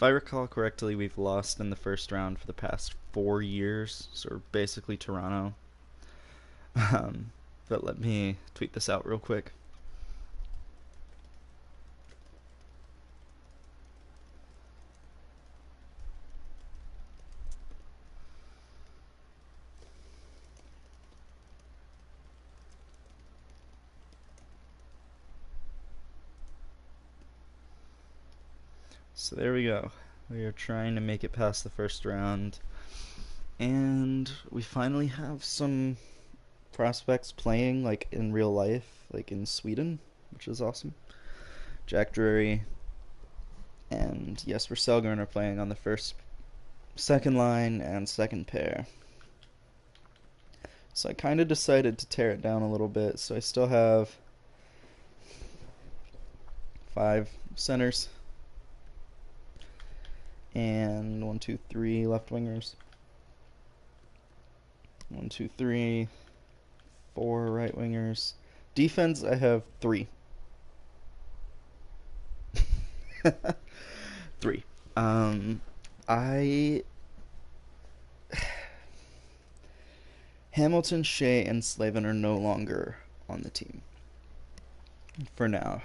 If I recall correctly, we've lost in the first round for the past 4 years, so we're basically Toronto. Um, but let me tweet this out real quick. So there we go. We are trying to make it past the first round, and we finally have some prospects playing like in real life, like in Sweden, which is awesome. Jack Drury and Jesper Sellgren are playing on the second line, and second pair. So I kind of decided to tear it down a little bit. So I still have 5 centers and 1, 2, 3 left wingers. 1, 2, 3, 4 right wingers. Defense, I have 3. 3. I Hamilton, Shea, and Slavin are no longer on the team for now.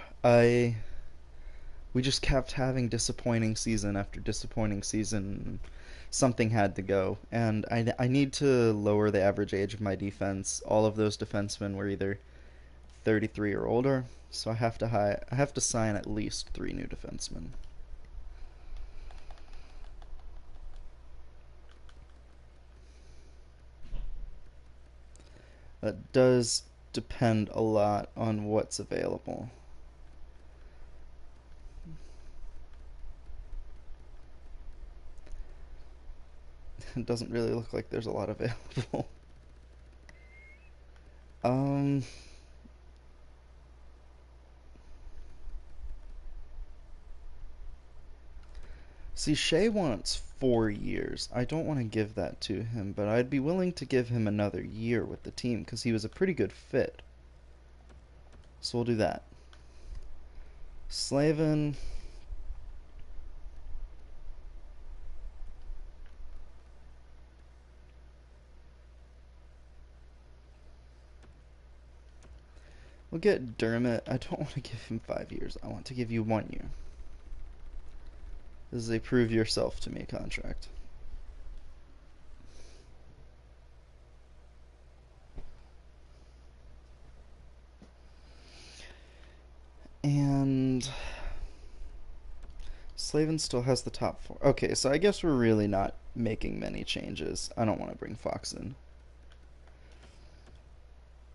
We just kept having disappointing season after disappointing season. Something had to go, and I need to lower the average age of my defense. All of those defensemen were either 33 or older, so I have to sign at least 3 new defensemen. That does depend a lot on what's available. It doesn't really look like there's a lot available. um, See, Shea wants 4 years. I don't want to give that to him, but I'd be willing to give him another year with the team because he was a pretty good fit. So we'll do that. Slavin. We'll get Dermott. I don't want to give him 5 years. I want to give you 1 year. This is a prove yourself to me contract. And Slavin still has the top 4. Okay, so I guess we're really not making many changes. I don't want to bring Fox in.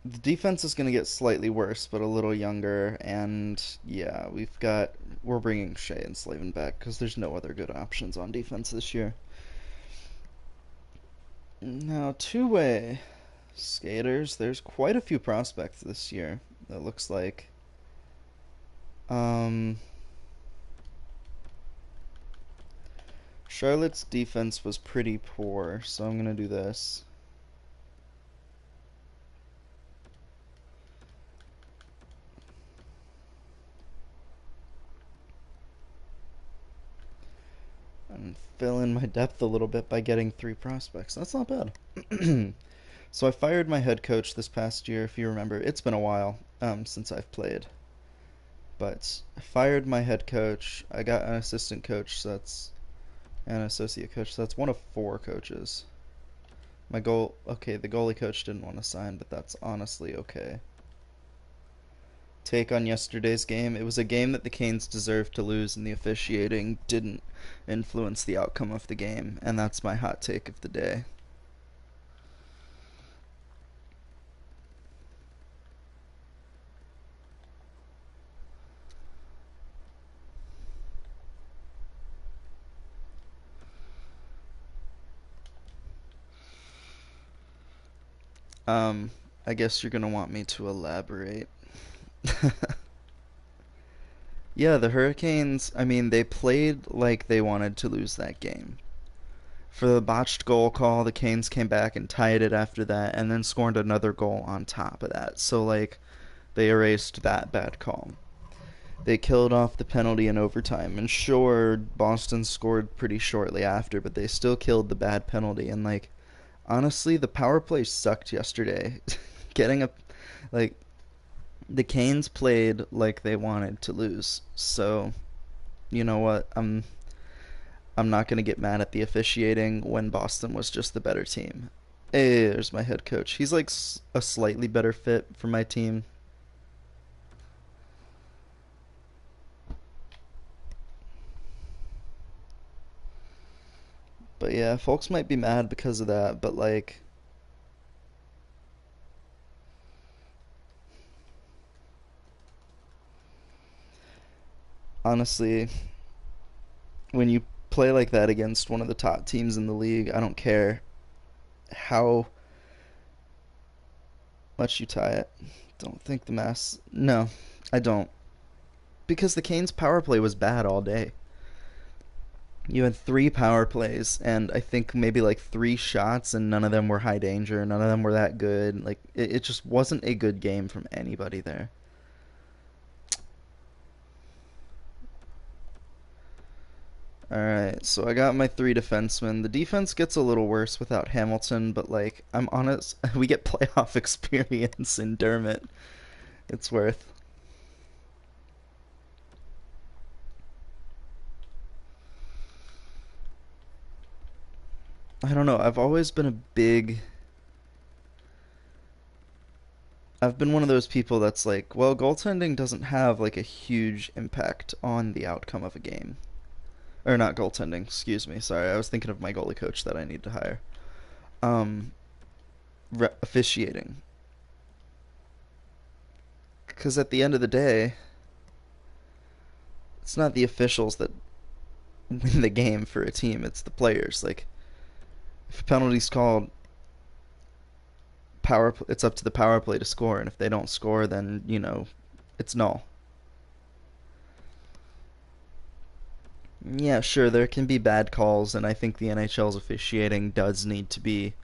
The defense is going to get slightly worse, but a little younger. And yeah, we're bringing Shea and Slavin back because there's no other good options on defense this year. Now, two-way skaters, there's quite a few prospects this year. That looks like. Um, Charlotte's defense was pretty poor, so I'm gonna do this. And fill in my depth a little bit by getting 3 prospects. That's not bad. So I fired my head coach this past year, if you remember. It's been a while since I've played. But I fired my head coach. I got an assistant coach, so that's an associate coach. So that's one of 4 coaches. Okay, the goalie coach didn't want to sign, but that's honestly okay. Take on yesterday's game. It was a game that the Canes deserved to lose, and the officiating didn't influence the outcome of the game, and that's my hot take of the day. Um, I guess you're gonna want me to elaborate. Yeah, the Hurricanes, I mean, they played like they wanted to lose that game. For the botched goal call, the Canes came back and tied it after that, and then scored another goal on top of that. So, like, they erased that bad call. They killed off the penalty in overtime, and sure, Boston scored pretty shortly after, but they still killed the bad penalty. And like, honestly, the power play sucked yesterday. Getting a like the Canes played like they wanted to lose. So, you know what? I'm not going to get mad at the officiating when Boston was just the better team. Hey, there's my head coach. He's like a slightly better fit for my team. But yeah, folks might be mad because of that, but like honestly, when you play like that against one of the top teams in the league, I don't care how much you tie it. Don't think the mass. No, I don't. Because the Canes power play was bad all day. You had three power plays, and I think maybe like three shots, and none of them were high danger. None of them were that good. Like, it just wasn't a good game from anybody there. Alright, so I got my three defensemen. The defense gets a little worse without Hamilton, but like, I'm honest, we get playoff experience in Dermott. It's worth. I don't know, I've been one of those people that's like, well, goaltending doesn't have like a huge impact on the outcome of a game. Or not goaltending, excuse me. Sorry, I was thinking of my goalie coach that I need to hire. Um, Officiating. Because at the end of the day, it's not the officials that win the game for a team, it's the players. Like, if a penalty's called, it's up to the power play to score, and if they don't score, then, it's null. Yeah, sure, there can be bad calls, and I think the NHL's officiating does need to be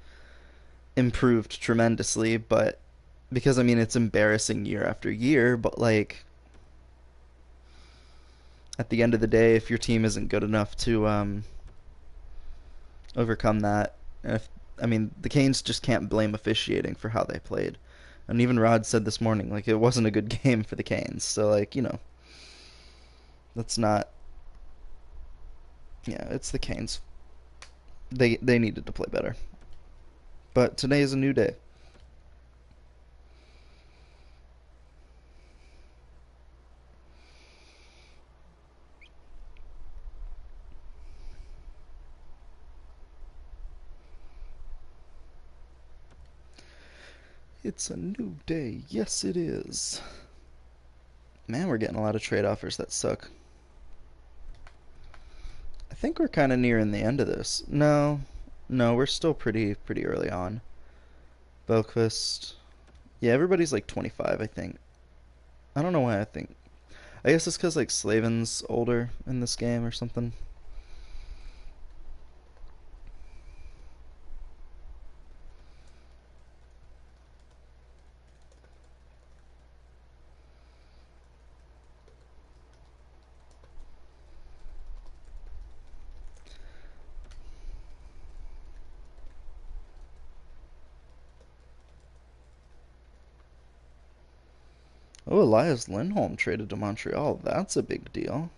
improved tremendously, but because I mean it's embarrassing year after year, but like at the end of the day, if your team isn't good enough to overcome that, if I mean the Canes just can't blame officiating for how they played, and even Rod said this morning like it wasn't a good game for the Canes, so like that's not yeah it's the Canes. They needed to play better, but today is a new day. It's a new day. Yes, it is. Man, we're getting a lot of trade offers that suck. I think we're kind of nearing the end of this. No, no, we're still pretty early on. Belquist. Yeah, everybody's like 25, I think. I don't know why I think. I guess it's because like Slavin's older in this game or something. Oh, Elias Lindholm traded to Montreal. That's a big deal.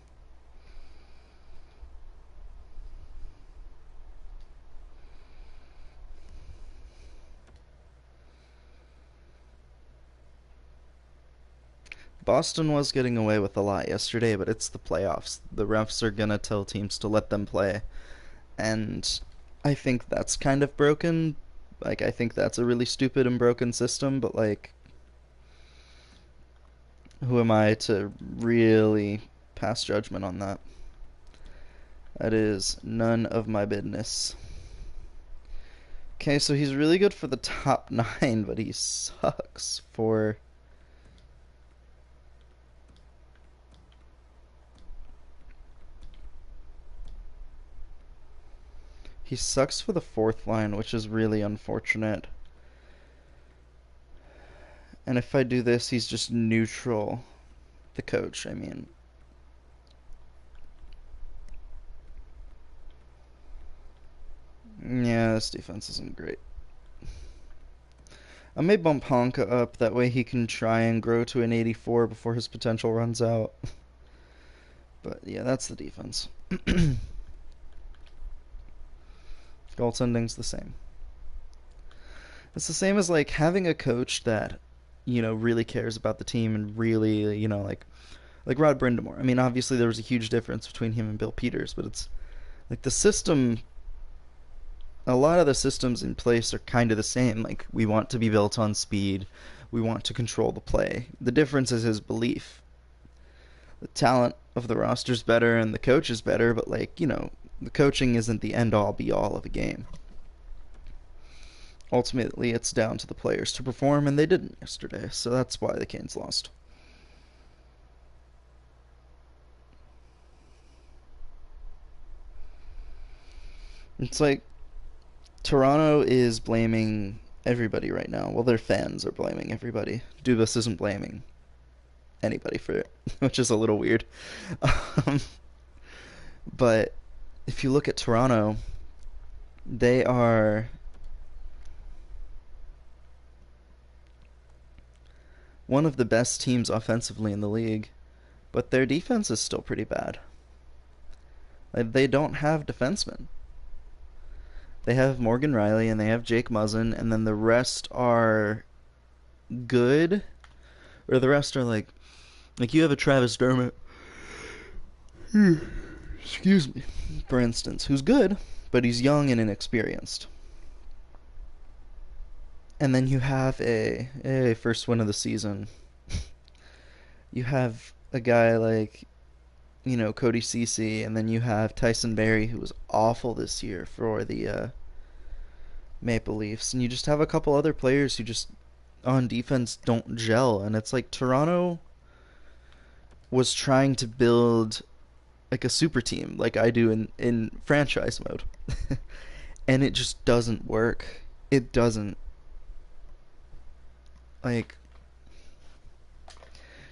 Boston was getting away with a lot yesterday, but it's the playoffs. The refs are gonna tell teams to let them play, and I think that's kind of broken. Like, I think that's a really stupid and broken system, but like, who am I to really pass judgment on that? That is none of my business. Okay, so he's really good for the top nine, but he sucks for. He sucks for the fourth line, which is really unfortunate. And if I do this, he's just neutral. The coach, I mean. this defense isn't great. I may bump Honka up, that way he can try and grow to an 84 before his potential runs out. But yeah, that's the defense. Goaltending's the same. It's the same as like having a coach that, really cares about the team and really, like Rod Brindamore. I mean, obviously there was a huge difference between him and Bill Peters, but it's like the system. A lot of the systems in place are kind of the same. Like, we want to be built on speed. We want to control the play. The difference is his belief. The talent of the roster's better and the coach is better, but the coaching isn't the end all be all of a game. Ultimately, it's down to the players to perform, and they didn't yesterday, so that's why the Canes lost. It's like Toronto is blaming everybody right now. Well, their fans are blaming everybody. Dubas isn't blaming anybody for it, which is a little weird. Um, but if you look at Toronto, they are one of the best teams offensively in the league, but their defense is still pretty bad. Like, they don't have defensemen. They have Morgan Riley and they have Jake Muzzin, and then the rest are good, or the rest are like you have a Travis Dermott, excuse me, for instance, who's good, but he's young and inexperienced. And then you have a first win of the season. You have a guy like, Cody Ceci, and then you have Tyson Barrie, who was awful this year for the Maple Leafs, and you just have a couple other players who just on defense don't gel, and it's like Toronto was trying to build like a super team, like I do in franchise mode, and it just doesn't work. It doesn't. Like,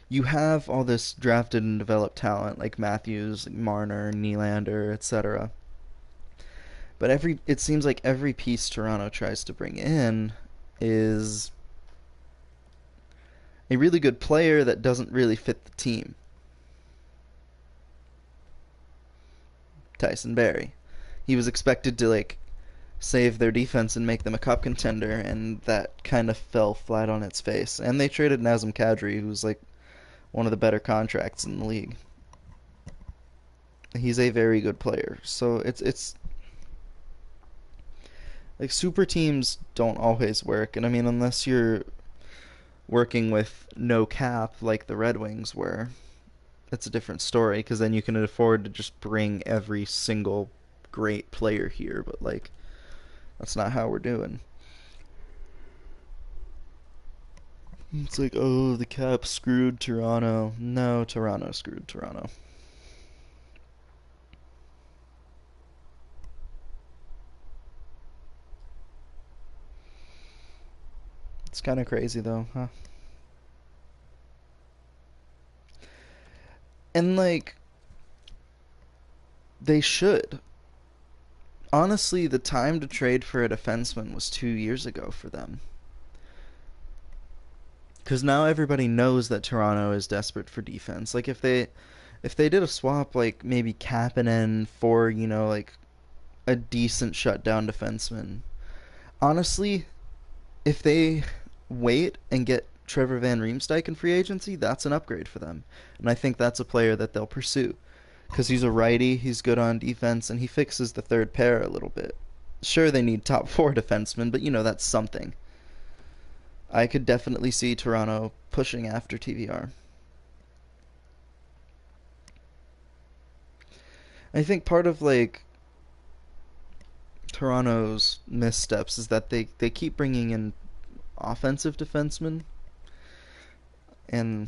you have all this drafted and developed talent like Matthews, like Marner, Nylander, etc. But it seems like every piece Toronto tries to bring in is a really good player that doesn't really fit the team. Tyson Barrie. He was expected to save their defense and make them a cup contender, and that kind of fell flat on its face. And they traded Nazem Kadri, who's like one of the better contracts in the league. He's a very good player. So it's like super teams don't always work, and I mean, unless you're working with no cap like the Red Wings were, it's a different story, because then you can afford to just bring every single great player here, but that's not how we're doing. It's like, oh, the cap screwed Toronto. No, Toronto screwed Toronto. It's kind of crazy though, huh? And they should. Honestly, the time to trade for a defenseman was 2 years ago for them. Because now everybody knows that Toronto is desperate for defense. Like, if they did a swap, like maybe Kapanen for a decent shutdown defenseman. Honestly, if they wait and get Trevor Van Riemsdyk in free agency, that's an upgrade for them, and I think that's a player that they'll pursue, because he's a righty, he's good on defense, and he fixes the third pair a little bit. Sure, they need top four defensemen, but that's something. I could definitely see Toronto pushing after TVR. I think part of Toronto's missteps is that they keep bringing in offensive defensemen, and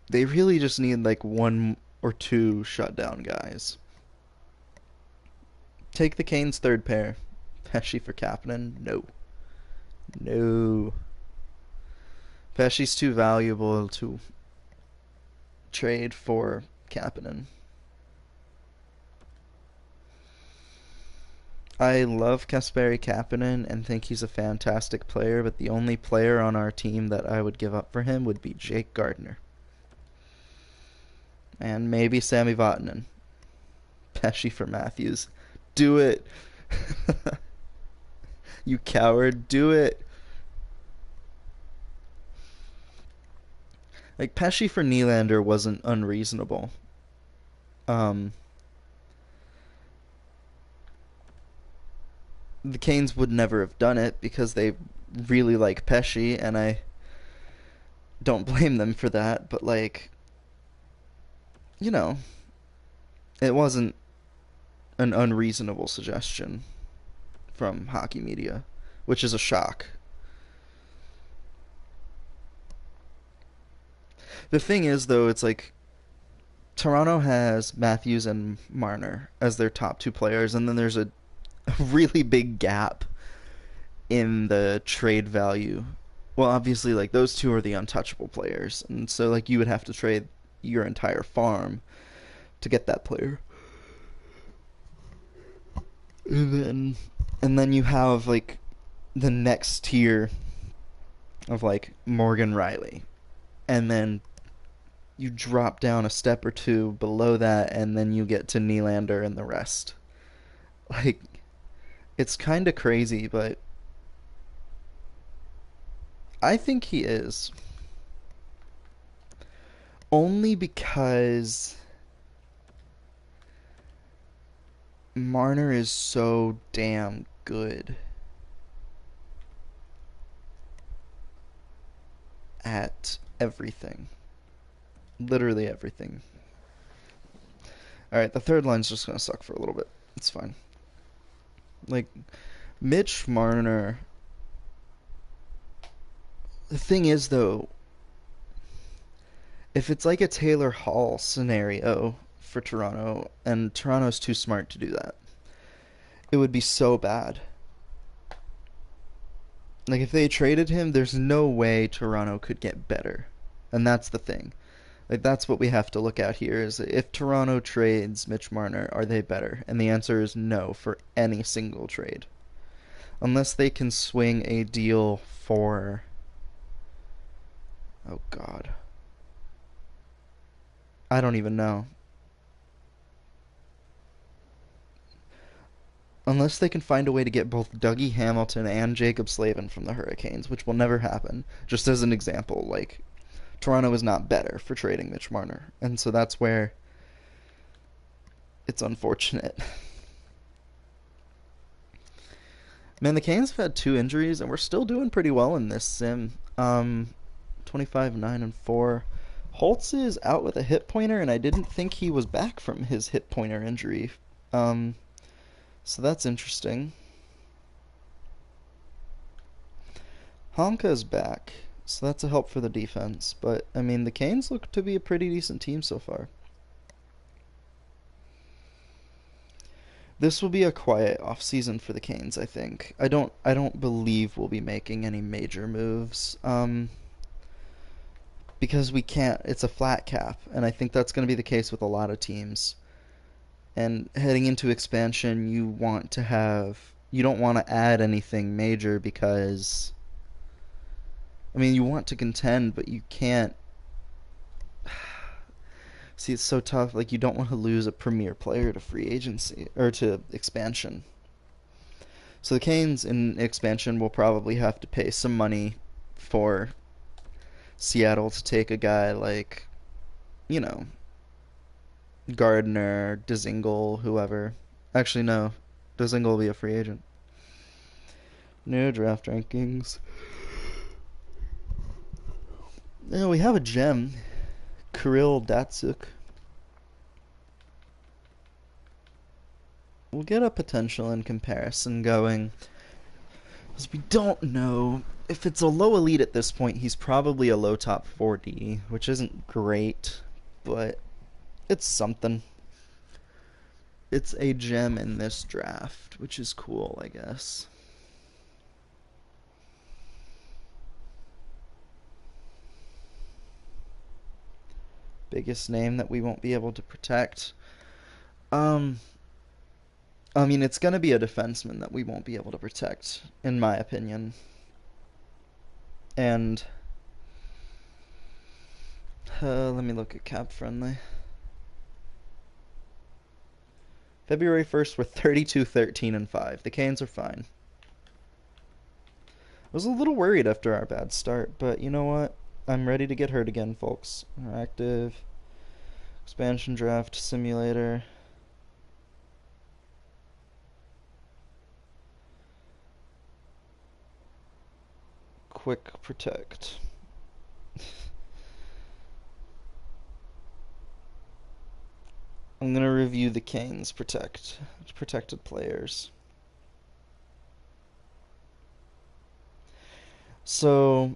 they really just need one or two shutdown guys. Take the Canes third pair. Pesce for Kapanen? No. No. Pesce's too valuable to trade for Kapanen. I love Kasperi Kapanen and think he's a fantastic player, but the only player on our team that I would give up for him would be Jake Gardner. And maybe Sami Vatanen. Pesci for Matthews. Do it. You coward. Do it. Like, Pesci for Nylander wasn't unreasonable. Um, the Canes would never have done it because they really like Pesci, and I don't blame them for that, but, like, you know, it wasn't an unreasonable suggestion from hockey media, which is a shock. The thing is, though, it's like Toronto has Matthews and Marner as their top two players, and then there's a really big gap in the trade value. Well, obviously, like those two are the untouchable players, and so like you would have to trade your entire farm to get that player. And then you have like the next tier of like Morgan Riley, and then you drop down a step or two below that, and then you get to Nylander and the rest. Like, it's kind of crazy, but I think he is. Only because Marner is so damn good at everything. Literally everything. Alright, the third line's just gonna suck for a little bit. It's fine. Like, Mitch Marner. The thing is, though, if it's like a Taylor Hall scenario for Toronto, and Toronto's too smart to do that, it would be so bad. Like, if they traded him, there's no way Toronto could get better. And that's the thing. Like, that's what we have to look at here is if Toronto trades Mitch Marner, are they better? And the answer is no for any single trade. Unless they can swing a deal for... Oh, God. I don't even know. Unless they can find a way to get both Dougie Hamilton and Jacob Slavin from the Hurricanes, which will never happen. Just as an example, like, Toronto is not better for trading Mitch Marner. And so that's where it's unfortunate. Man, the Canes have had two injuries, and we're still doing pretty well in this sim. 25, 9, and 4. Holtz is out with a hip pointer, and I didn't think he was back from his hip pointer injury. Um, so that's interesting. Honka's back, so that's a help for the defense. But, I mean, the Canes look to be a pretty decent team so far. This will be a quiet off season for the Canes, I think. I don't believe we'll be making any major moves. Because we can't. It's a flat cap, and I think that's going to be the case with a lot of teams. And heading into expansion, you don't want to add anything major because I mean, you want to contend, but you can't. See, it's so tough. Like, you don't want to lose a premier player to free agency or to expansion. So the Canes in expansion will probably have to pay some money for Seattle to take a guy like, you know, Gardner, Dzingel, whoever. Actually, no. Dzingel will be a free agent. New draft rankings. Yeah, we have a gem. Kirill Datsuk. We'll get a potential in comparison going. Because we don't know. If it's a low elite at this point, he's probably a low top 4D, which isn't great, but it's something. It's a gem in this draft, which is cool, I guess. Biggest name that we won't be able to protect. Um, I mean, it's going to be a defenseman that we won't be able to protect, in my opinion. And let me look at cap friendly. February 1st, we're 32, 13, and 5. The Canes are fine. I was a little worried after our bad start, but you know what? I'm ready to get hurt again, folks. Active expansion draft simulator. Quick protect. I'm gonna review the Canes protected players. So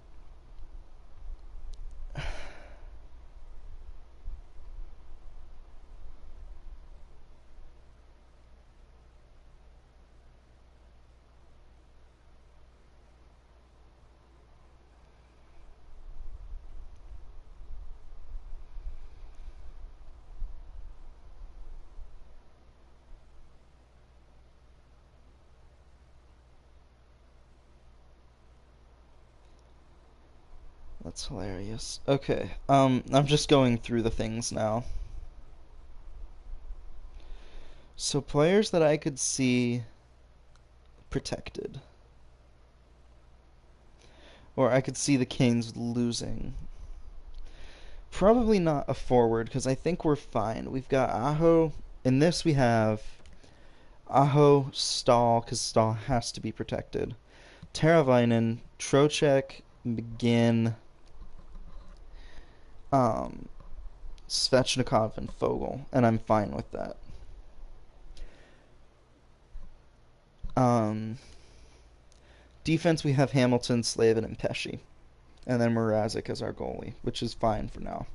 that's hilarious. Okay, I'm just going through the things now. So players that I could see protected, or I could see the Canes losing. Probably not a forward because I think we're fine. We've got Aho. In this we have Aho, Stahl, because Stahl has to be protected. Teravainen, Trocheck, McGinn, um, Svechnikov, and Fogel, and I'm fine with that. Um, Defense, we have Hamilton, Slavin, and Pesci. And then Mrazek as our goalie, which is fine for now.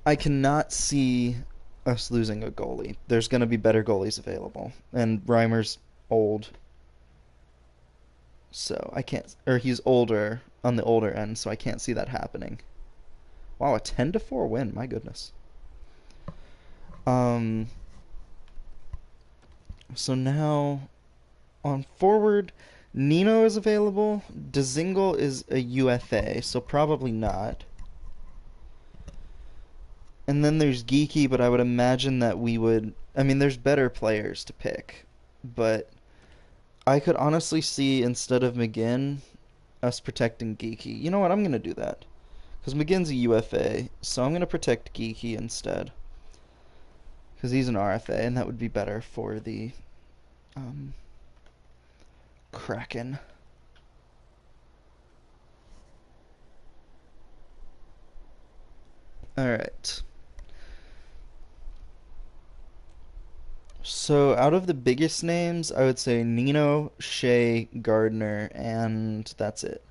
I cannot see us losing a goalie. There's going to be better goalies available. And Reimer's old. So I can't, or he's older, on the older end, so I can't see that happening. Wow, a 10-4 win, my goodness. Um, so now on forward, Nino is available. Dzingel is a UFA, so probably not. And then there's Geeky, but I would imagine that we would. I mean, there's better players to pick, but I could honestly see instead of McGinn, us protecting Geeky. You know what? I'm gonna do that because McGinn's a UFA, so I'm gonna protect Geeky instead because he's an RFA, and that would be better for the um, Kraken. All right. So out of the biggest names, I would say Nino, Shea, Gardner, and that's it.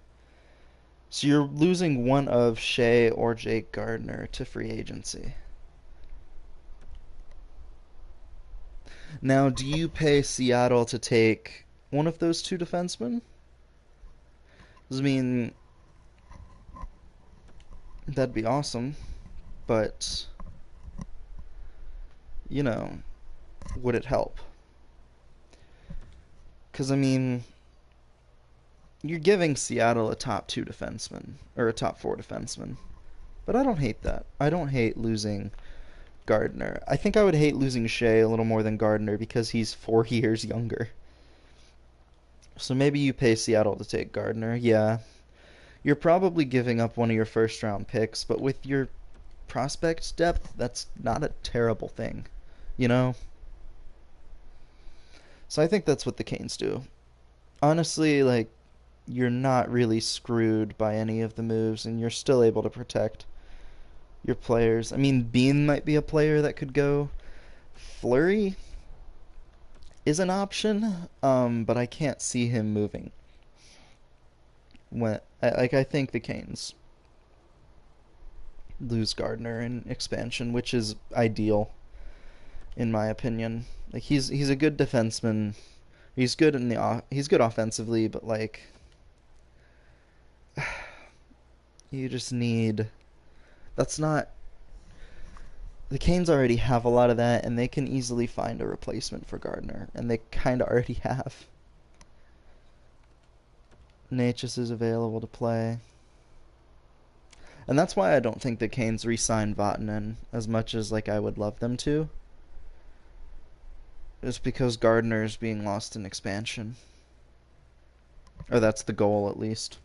So you're losing one of Shea or Jake Gardner to free agency. Now, do you pay Seattle to take one of those two defensemen? I mean, that'd be awesome, but, you know, would it help? Because, I mean, you're giving Seattle a top two defenseman, or a top four defenseman. But I don't hate that. I don't hate losing Gardner. I think I would hate losing Shea a little more than Gardner because he's 4 years younger. So maybe you pay Seattle to take Gardner. Yeah. You're probably giving up one of your first round picks, but with your prospect depth, that's not a terrible thing. You know? So I think that's what the Canes do. Honestly, like, you're not really screwed by any of the moves, and you're still able to protect your players. I mean, Bean might be a player that could go. Fleury is an option, but I can't see him moving. I think the Canes lose Gardner in expansion, which is ideal in my opinion. Like he's a good defenseman. He's good offensively, but like you just need that's not The Canes already have a lot of that, and they can easily find a replacement for Gardner, and they kind of already have. Natchez is available to play. And that's why I don't think the Canes re-sign Vatanen as much as like I would love them to. It's because Gardner is being lost in expansion. Or that's the goal, at least.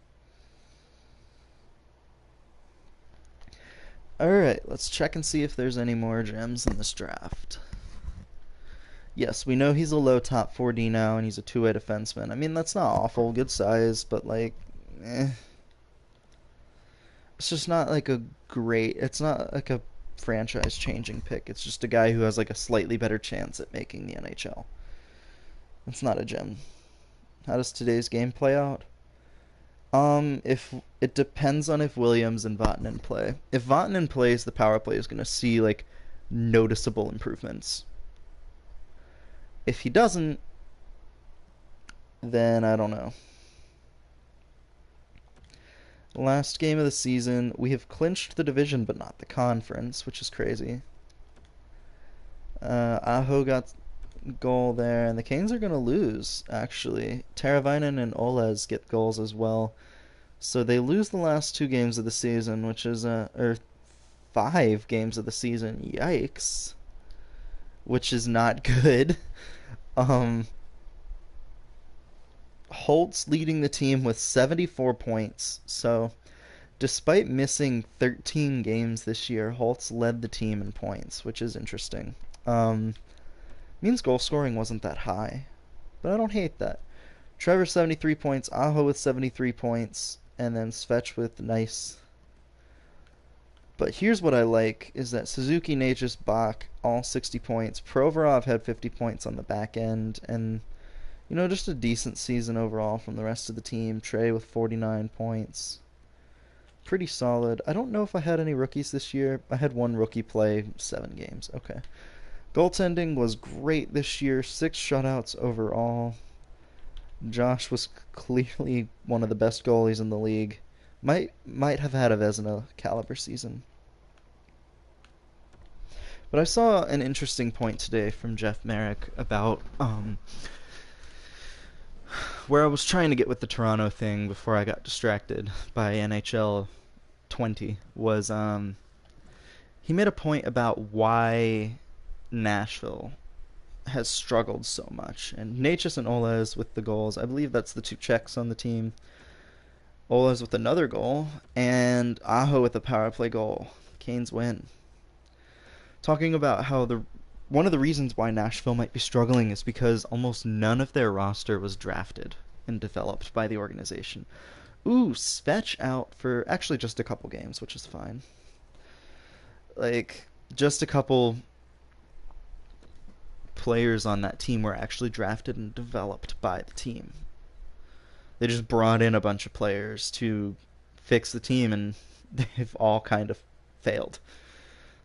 Alright, let's check and see if there's any more gems in this draft. Yes, we know he's a low top 4D now, and he's a two-way defenseman. I mean, that's not awful. Good size, but, like, eh. It's just not, like, a great... It's not, like, a franchise-changing pick. It's just a guy who has, like, a slightly better chance at making the NHL. It's not a gem. How does today's game play out? If it depends on if Williams and Vatanen play. If Vatanen plays, the power play is going to see like noticeable improvements. If he doesn't, then I don't know. Last game of the season, we have clinched the division but not the conference, which is crazy. Aho got goal there, and the Canes are going to lose, actually. Teravainen and Oles get goals as well. So they lose the last 2 games of the season, which is, or 5 games of the season. Yikes. Which is not good. Um, Holtz leading the team with 74 points. So, despite missing 13 games this year, Holtz led the team in points, which is interesting. Means goal scoring wasn't that high, but I don't hate that. Trevor 73 points, Aho with 73 points, and then Svech with nice. But here's what I like, is that Suzuki, Natchez, Bach, all 60 points. Provorov had 50 points on the back end, and, you know, just a decent season overall from the rest of the team. Trey with 49 points. Pretty solid. I don't know if I had any rookies this year. I had one rookie play 7 games. Okay. Goaltending was great this year. 6 shutouts overall. Josh was clearly one of the best goalies in the league. Might have had a Vezina caliber season. But I saw an interesting point today from Jeff Merrick about where I was trying to get with the Toronto thing before I got distracted by NHL 20 was he made a point about why Nashville has struggled so much. And Natchez and Oles with the goals. I believe that's the 2 Czechs on the team. Oles with another goal, and Aho with a power play goal. Canes win. Talking about how one of the reasons why Nashville might be struggling is because almost none of their roster was drafted and developed by the organization. Ooh, Svech out for actually just a couple games, which is fine. Like, just a couple players on that team were actually drafted and developed by the team. They just brought in a bunch of players to fix the team, and they've all kind of failed.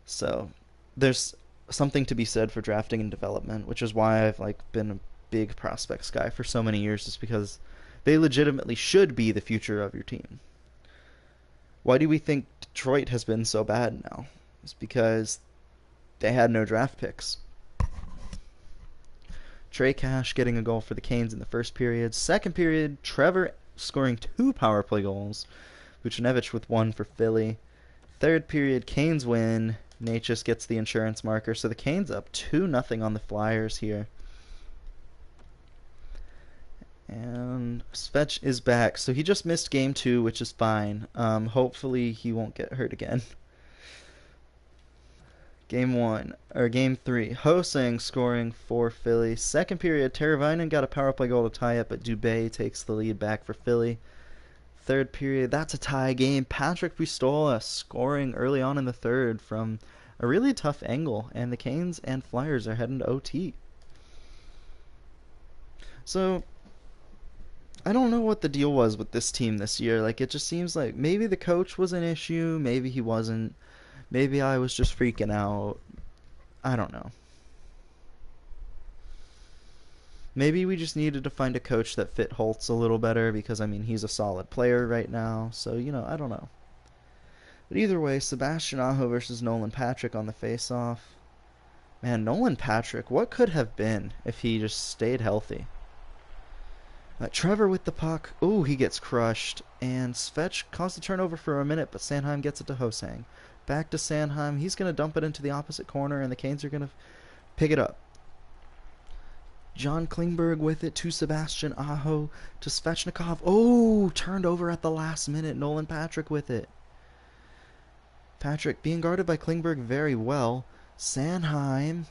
So there's something to be said for drafting and development, which is why I've like been a big prospects guy for so many years, is because they legitimately should be the future of your team. Why do we think Detroit has been so bad now? It's because they had no draft picks. Trey Cash getting a goal for the Canes in the first period. Second period, Trevor scoring 2 power play goals. Vucinovic with 1 for Philly. Third period, Canes win. Natchez gets the insurance marker. So the Canes up 2-0 on the Flyers here. And Svech is back. So he just missed game 2, which is fine. Hopefully he won't get hurt again. Game 3, Ho-Sang scoring for Philly. Second period, Teravainen got a power play goal to tie it, but Dubé takes the lead back for Philly. Third period, that's a tie game. Patrick Pistola scoring early on in the third from a really tough angle, and the Canes and Flyers are heading to OT. So, I don't know what the deal was with this team this year. Like, it just seems like maybe the coach was an issue, maybe he wasn't. Maybe I was just freaking out. I don't know. Maybe we just needed to find a coach that fit Holtz a little better because, I mean, he's a solid player right now. So, you know, I don't know. But either way, Sebastian Aho versus Nolan Patrick on the face-off. Man, Nolan Patrick, what could have been if he just stayed healthy? Trevor with the puck. Ooh, he gets crushed. And Svech caused the turnover for a minute, but Sanheim gets it to Ho-Sang. Back to Sanheim. He's going to dump it into the opposite corner, and the Canes are going to pick it up. John Klingberg with it to Sebastian Aho to Svechnikov. Oh, turned over at the last minute. Nolan Patrick with it. Patrick being guarded by Klingberg very well. Sanheim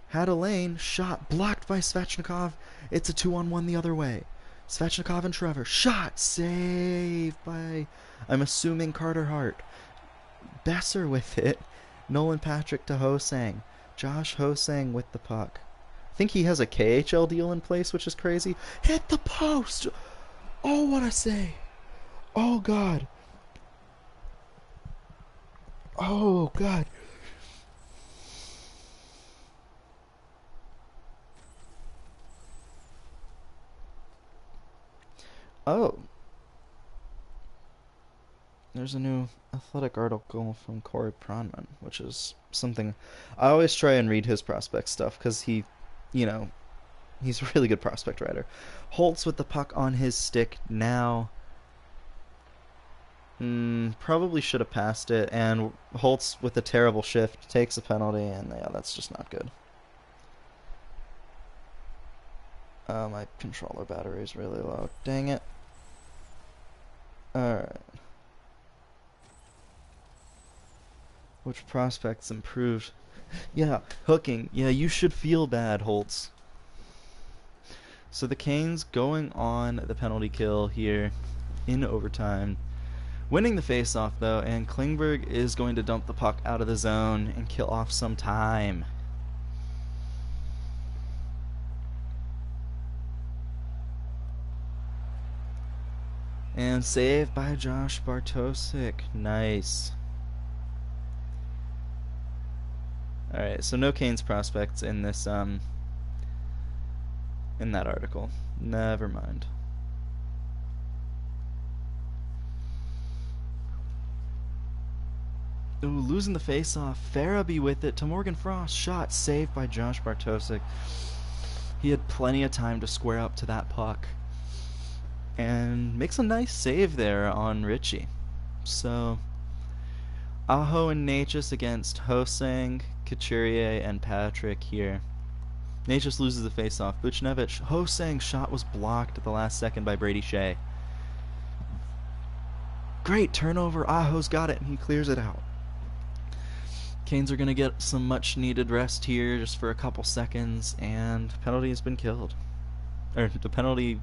had a lane. Shot blocked by Svechnikov. It's a 2-on-1 the other way. Svechnikov and Trevor. Shot saved by, I'm assuming, Carter Hart. Besser with it. Nolan Patrick to Ho-Sang. Josh Ho-Sang with the puck. I think he has a KHL deal in place, which is crazy. Hit the post! Oh, what a save! Oh, God. Oh, God. Oh. There's a new Athletic article from Corey Pronman, which is something I always try and read his prospect stuff because he, you know, he's a really good prospect writer. Holtz with the puck on his stick now. Probably should have passed it, and Holtz with a terrible shift takes a penalty, and yeah, that's just not good. My controller battery is really low. Dang it. Alright. Which prospects improved? Yeah, hooking. Yeah, you should feel bad, Holtz. So the Canes going on the penalty kill here in overtime. Winning the faceoff though, and Klingberg is going to dump the puck out of the zone and kill off some time. And saved by Josh Bartosik. Nice. Alright, so no Canes prospects in this in that article. Never mind. Ooh, losing the face-off. Farabee with it to Morgan Frost. Shot saved by Josh Bartosik. He had plenty of time to square up to that puck. And makes a nice save there on Richie. So, Aho and Necas against Ho-Sang, Couturier, and Patrick here. Necas loses the face-off. Buchnevich. Ho-Sang's shot was blocked at the last second by Brady Shea. Great turnover. Aho's got it, and he clears it out. Canes are going to get some much-needed rest here just for a couple seconds, and penalty has been killed. Or the penalty...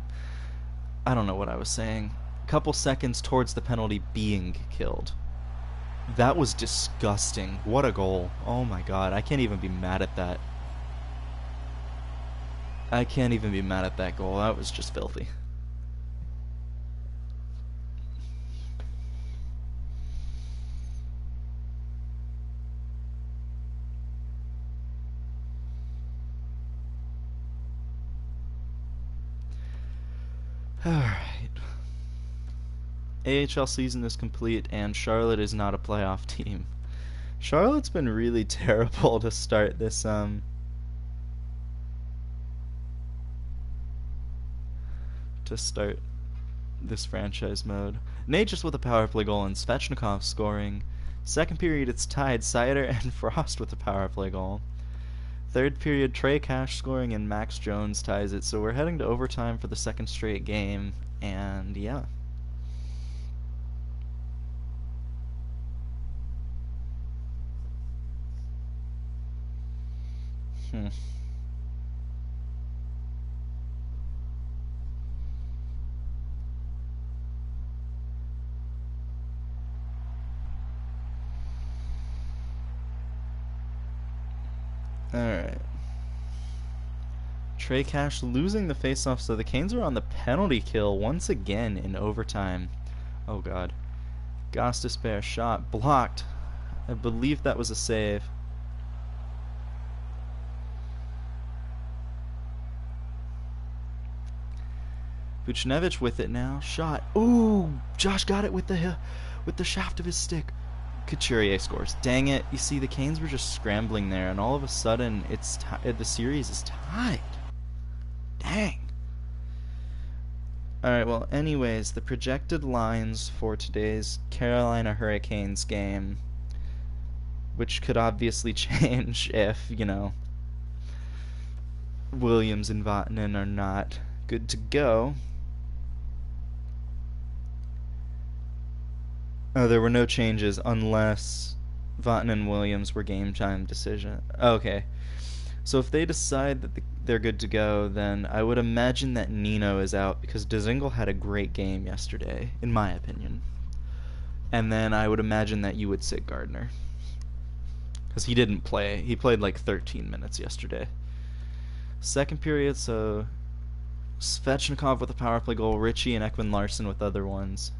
I don't know what I was saying. A couple seconds towards the penalty being killed. That was disgusting. What a goal. Oh my god, I can't even be mad at that. I can't even be mad at that goal. That was just filthy. Alright. AHL season is complete, and Charlotte is not a playoff team. Charlotte's been really terrible to start this, franchise mode. Necas with a power play goal and Svechnikov scoring. Second period it's tied. Seider and Frost with a power play goal. Third period, Trey Cash scoring and Max Jones ties it. So we're heading to overtime for the second straight game, and yeah. Alright. Trey Cash losing the faceoff, so the Canes are on the penalty kill once again in overtime. Oh god. Gostisbehere shot blocked. I believe that was a save. Buchnevich with it now. Shot. Ooh, Josh got it with the shaft of his stick. Couturier scores. Dang it. You see, the Canes were just scrambling there, and all of a sudden, the series is tied. Dang. Alright, well, anyways, the projected lines for today's Carolina Hurricanes game, which could obviously change if, Williams and Vatanen are not good to go. Oh, there were no changes unless Vatanen and Williams were game time decision. Okay. So if they decide that they're good to go, then I would imagine that Nino is out because Dzingel had a great game yesterday, in my opinion. And then I would imagine that you would sit Gardner. Because he didn't play. He played like 13 minutes yesterday. Second period, so Svechnikov with a power play goal, Ritchie and Ekman Larson with other ones.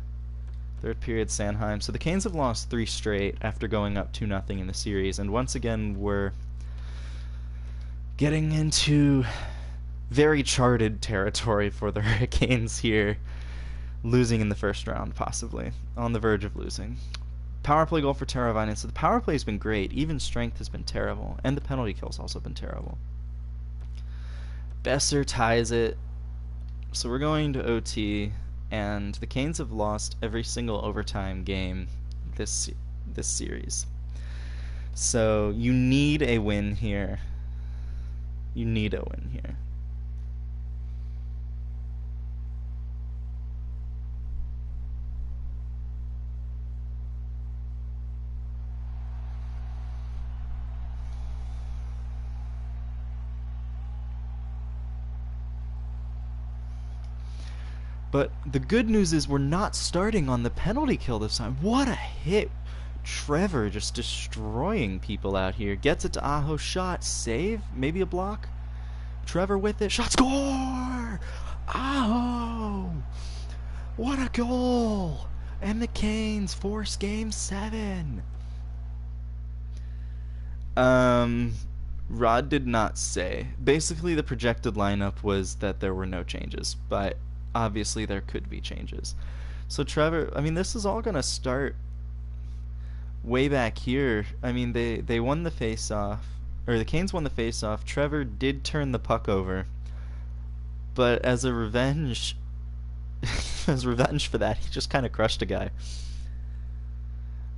Third period, Sanheim. So the Canes have lost 3 straight after going up 2-0 in the series. And once again, we're getting into very charted territory for the Hurricanes here. Losing in the first round, possibly. On the verge of losing. Power play goal for Teravainen. So the power play has been great. Even strength has been terrible. And the penalty kill's also been terrible. Besser ties it. So we're going to OT. And the Canes have lost every single overtime game this series. So you need a win here. You need a win here. But the good news is we're not starting on the penalty kill this time. What a hit. Trevor just destroying people out here. Gets it to Aho. Shot. Save. Maybe a block. Trevor with it. Shot. Score! Aho! What a goal! And the Canes force game 7. Rod did not say. Basically, the projected lineup was that there were no changes, but obviously there could be changes. So Trevor, I mean, this is all going to start way back here. I mean, they won the face-off, or the Canes won the face-off. Trevor did turn the puck over, but as a revenge, for that, he just kind of crushed a guy.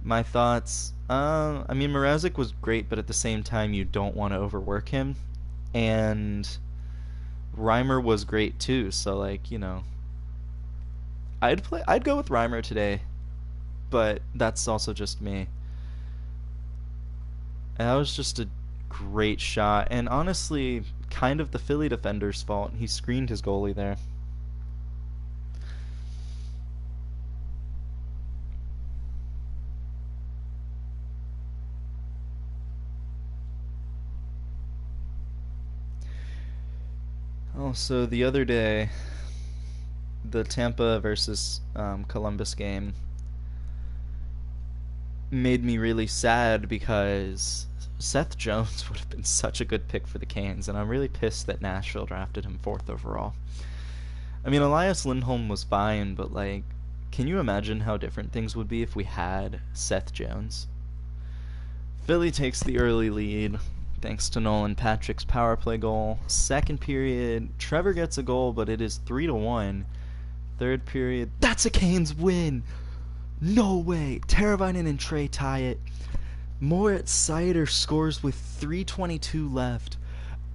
My thoughts, I mean, Mrazek was great, but at the same time, you don't want to overwork him, and Reimer was great too, so like, I'd go with Reimer today, but that's also just me. And that was just a great shot, and honestly, kind of the Philly defender's fault. He screened his goalie there. Also, the other day, the Tampa versus Columbus game made me really sad because Seth Jones would have been such a good pick for the Canes, and I'm really pissed that Nashville drafted him 4th overall. I mean, Elias Lindholm was fine, but like, can you imagine how different things would be if we had Seth Jones? Philly takes the early lead thanks to Nolan Patrick's power play goal. Second period, Trevor gets a goal, but it is 3-1. Third period, that's a Canes win! No way! Teravainen and Trey tie it. Moritz Seider scores with 3:22 left.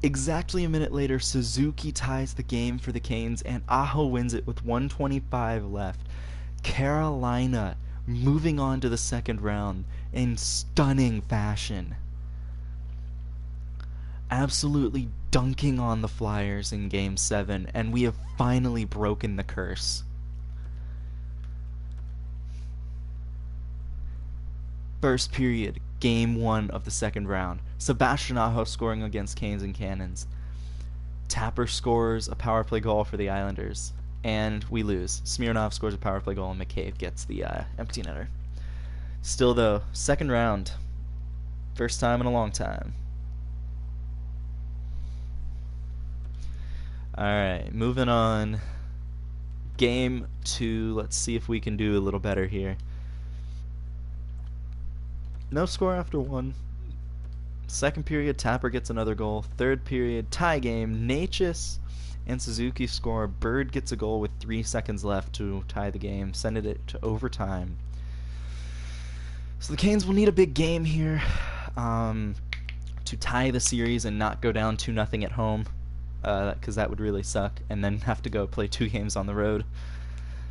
Exactly a minute later, Suzuki ties the game for the Canes, and Aho wins it with 1:25 left. Carolina moving on to the second round in stunning fashion. Absolutely dunking on the Flyers in Game 7, and we have finally broken the curse. First period, Game 1 of the second round. Sebastian Aho scoring against Canes and Cannons. Tapper scores a power play goal for the Islanders, and we lose. Smirnov scores a power play goal, and McCabe gets the empty netter. Still, though, second round. First time in a long time. Alright, moving on. Game 2. Let's see if we can do a little better here. No score after one. Second period, Tapper gets another goal. Third period, tie game. Natchez and Suzuki score. Bird gets a goal with 3 seconds left to tie the game, sending it to overtime. So the Canes will need a big game here to tie the series and not go down 2-0 at home, because that would really suck, and then have to go play 2 games on the road.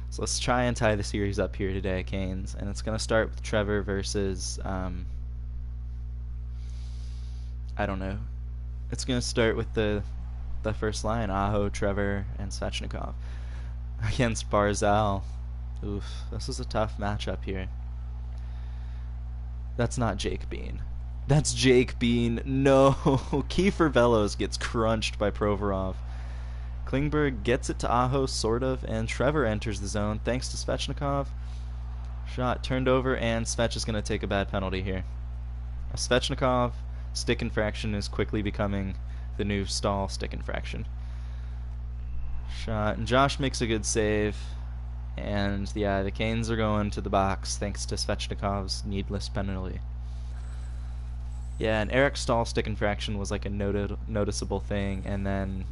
So let's try and tie the series up here today, Canes. And it's going to start with Trevor versus, I don't know. It's going to start with the first line, Aho, Trevor, and Svechnikov against Barzal. Oof, this is a tough matchup here. That's not Jake Bean. That's Jake Bean. No. Kiefer Bellows gets crunched by Provorov. Klingberg gets it to Aho, sort of, and Trevor enters the zone thanks to Svechnikov. Shot turned over, and Svech is going to take a bad penalty here. A Svechnikov stick infraction is quickly becoming the new Stahl stick infraction. Shot, and Josh makes a good save. And yeah, the Canes are going to the box thanks to Svechnikov's needless penalty. Yeah, and Eric Stahl stick infraction was like a noticeable thing, and then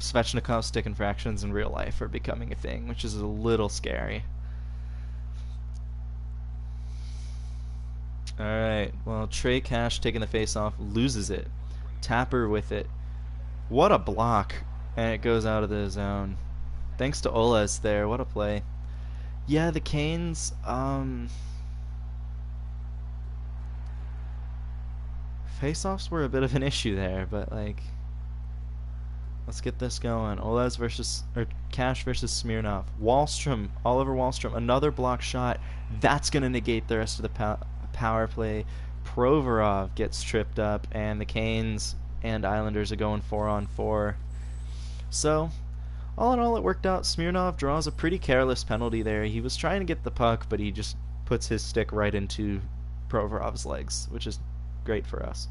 Svechnikov's stick infractions in real life are becoming a thing, which is a little scary. Alright, well, Trey Cash taking the face-off, loses it. Tapper with it. What a block! And it goes out of the zone. Thanks to Oles there, what a play. Yeah, the Canes, face-offs were a bit of an issue there, but like, let's get this going. Oles versus, or Cash versus Smirnov. Wahlstrom, Oliver Wahlstrom, another block shot. That's going to negate the rest of the power play. Provorov gets tripped up, and the Canes and Islanders are going 4-on-4. So, all in all, it worked out. Smirnov draws a pretty careless penalty there. He was trying to get the puck, but he just puts his stick right into Provorov's legs, which is great for us.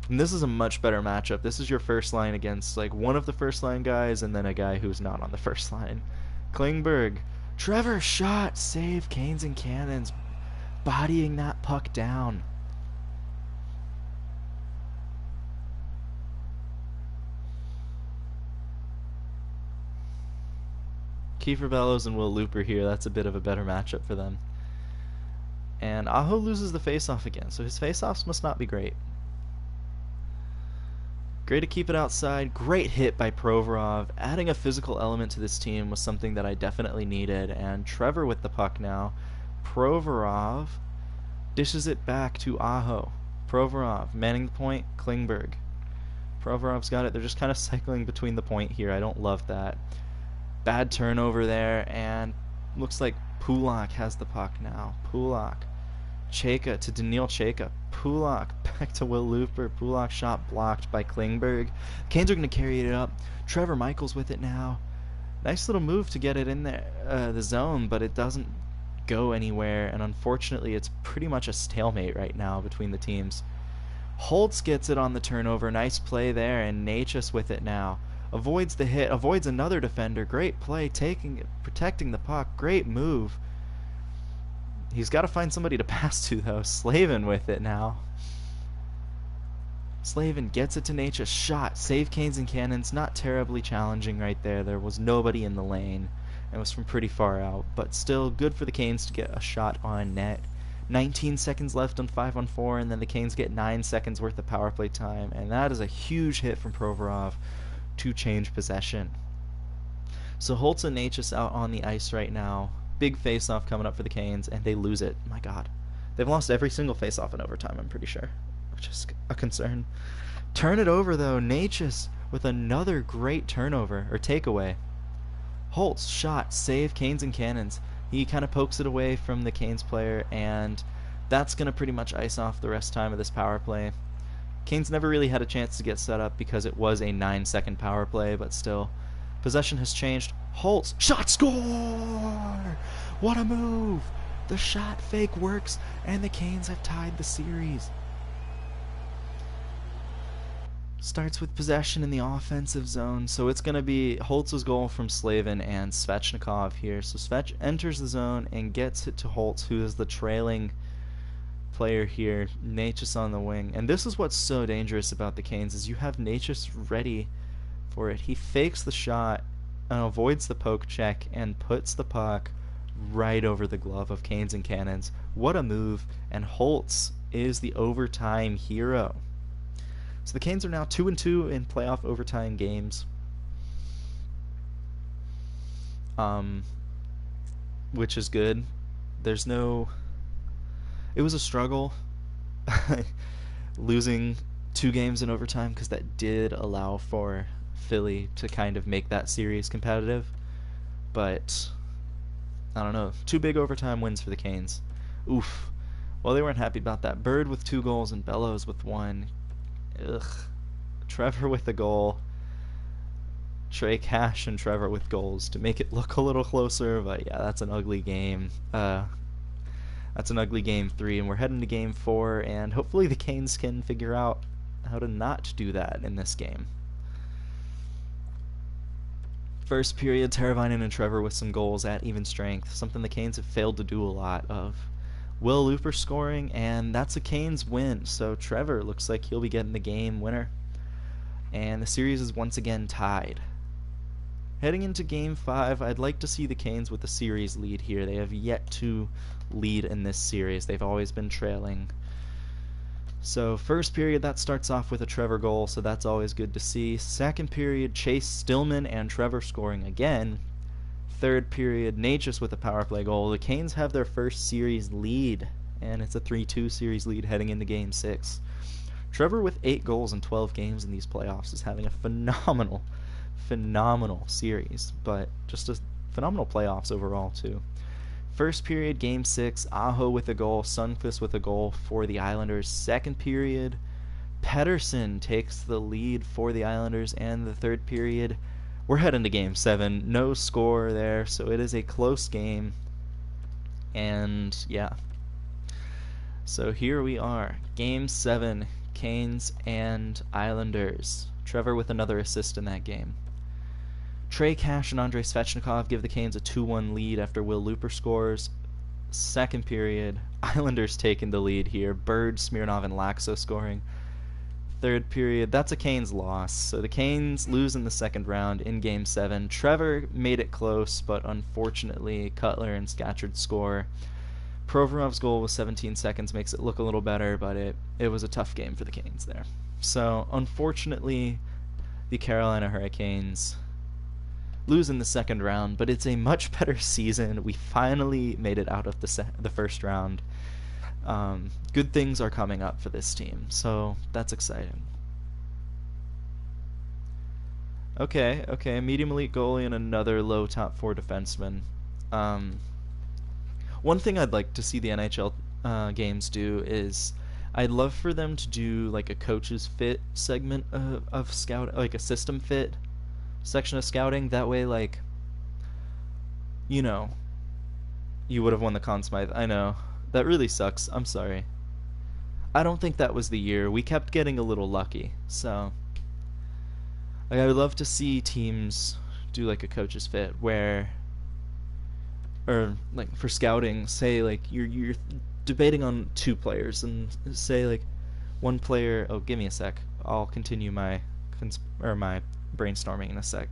And this is a much better matchup. This is your first line against like one of the first line guys and then a guy who's not on the first line. Klingberg. Trevor shot. Save. Canes and Cannons. Bodying that puck down. Kiefer Bellows and Will Looper here. That's a bit of a better matchup for them. And Aho loses the faceoff again, so his faceoffs must not be great. Great to keep it outside. Great hit by Provorov. Adding a physical element to this team was something that I definitely needed. And Trevor with the puck now. Provorov dishes it back to Aho. Provorov manning the point. Klingberg. Provorov's got it. They're just kind of cycling between the point here. I don't love that. Bad turnover there, and looks like Pulak has the puck now. Pulak. Chayka to Daniil Chayka. Pulak back to Will Looper. Pulak shot blocked by Klingberg. Canes are going to carry it up. Trevor Michaels with it now. Nice little move to get it in there, the zone, but it doesn't go anywhere, and unfortunately it's pretty much a stalemate right now between the teams. Holtz gets it on the turnover. Nice play there, and Natchez with it now. Avoids the hit, avoids another defender. Great play, taking it, protecting the puck. Great move. He's got to find somebody to pass to, though. Slavin with it now. Slavin gets it to Natchez. Shot. Save Canes and Cannons. Not terribly challenging right there. There was nobody in the lane. It was from pretty far out. But still, good for the Canes to get a shot on net. 19 seconds left on 5-on-4, and then the Canes get 9 seconds worth of power play time. And that is a huge hit from Provorov to change possession. So Holtz and Natchez out on the ice right now. Big face-off coming up for the Canes, and they lose it. My God. They've lost every single face-off in overtime, I'm pretty sure. Which is a concern. Turn it over, though. Natchez with another great turnover, or takeaway. Holtz, shot, save, Canes and Cannons. He kind of pokes it away from the Canes player, and that's going to pretty much ice off the rest time of this power play. Canes never really had a chance to get set up because it was a 9-second power play, but still. Possession has changed. Holtz, shot, score! What a move! The shot fake works, and the Canes have tied the series. Starts with possession in the offensive zone, so it's going to be Holtz's goal from Slavin and Svechnikov here. So Svech enters the zone and gets it to Holtz, who is the trailing player here, Natchez on the wing. And this is what's so dangerous about the Canes is you have Natchez ready for it. He fakes the shot and avoids the poke check and puts the puck right over the glove of Canes and Cannons. What a move. And Holtz is the overtime hero. So the Canes are now 2-2 in playoff overtime games. Which is good. There's no... It was a struggle losing 2 games in overtime because that did allow for Philly to kind of make that series competitive. But I don't know. 2 big overtime wins for the Canes. Oof. Well, they weren't happy about that. Bird with 2 goals and Bellows with 1. Ugh. Trevor with a goal. Trey Cash and Trevor with goals to make it look a little closer, but yeah, that's an ugly game. That's an ugly game 3, and we're heading to game 4, and hopefully the Canes can figure out how to not do that in this game. First period, Teravainen and Trevor with some goals at even strength, something the Canes have failed to do a lot of. Will Looper scoring, and that's a Canes win, so Trevor looks like he'll be getting the game winner. And the series is once again tied. Heading into Game 5, I'd like to see the Canes with the series lead here. They have yet to lead in this series. They've always been trailing. So first period, that starts off with a Trevor goal, so that's always good to see. Second period, Chase Stillman and Trevor scoring again. Third period, Natchez with a power play goal. The Canes have their first series lead, and it's a 3-2 series lead heading into Game 6. Trevor with 8 goals in 12 games in these playoffs is having a phenomenal series, but just a phenomenal playoffs overall too. First period, Game 6, Aho with a goal, Sundqvist with a goal for the Islanders. Second period, Pettersson takes the lead for the Islanders, and the third period, we're heading to Game 7. No score there, so it is a close game. And yeah. So here we are, Game 7, Canes and Islanders. Trevor with another assist in that game. Trey Cash and Andrei Svechnikov give the Canes a 2-1 lead after Will Looper scores. Second period, Islanders taking the lead here. Bird, Smirnov, and Laxo scoring. Third period, that's a Canes loss. So the Canes lose in the second round in Game 7. Trevor made it close, but unfortunately Cutler and Scatchard score. Provorov's goal with 17 seconds makes it look a little better, but it was a tough game for the Canes there. So unfortunately, the Carolina Hurricanes lose in the second round, but it's a much better season. We finally made it out of the first round. Good things are coming up for this team, so that's exciting. Okay, medium elite goalie and another low top 4 defenseman. One thing I'd like to see the NHL games do is I'd love for them to do like a coach's fit segment of scout, like a system fit section of scouting. That way, like, you know, you would have won the Conn Smythe. I know. That really sucks. I'm sorry. I don't think that was the year. We kept getting a little lucky. So, like, I would love to see teams do like a coach's fit where, or like for scouting, say like you're debating on 2 players and say like one player. Oh, give me a sec. I'll continue my my brainstorming in a sec.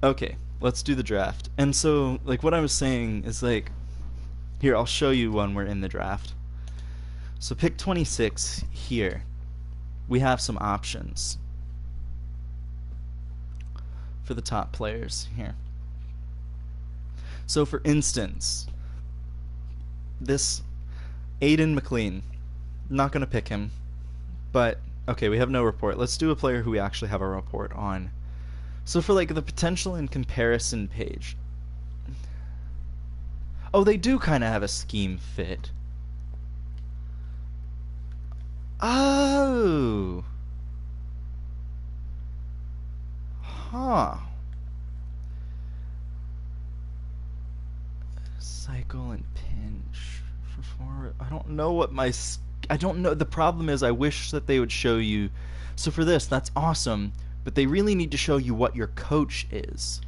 Okay, let's do the draft. And so, like, what I was saying is, like, here, I'll show you when we're in the draft. So, pick 26 here. We have some options for the top players here. So, for instance, this Aiden McLean, not going to pick him, but okay, we have no report. Let's do a player who we actually have a report on. So, for like the potential and comparison page, oh, they do kind of have a scheme fit. Oh. Huh. Cycle and pinch for forward. I don't know what my. I don't know. The problem is, I wish that they would show you. So for this, that's awesome, but they really need to show you what your coach is,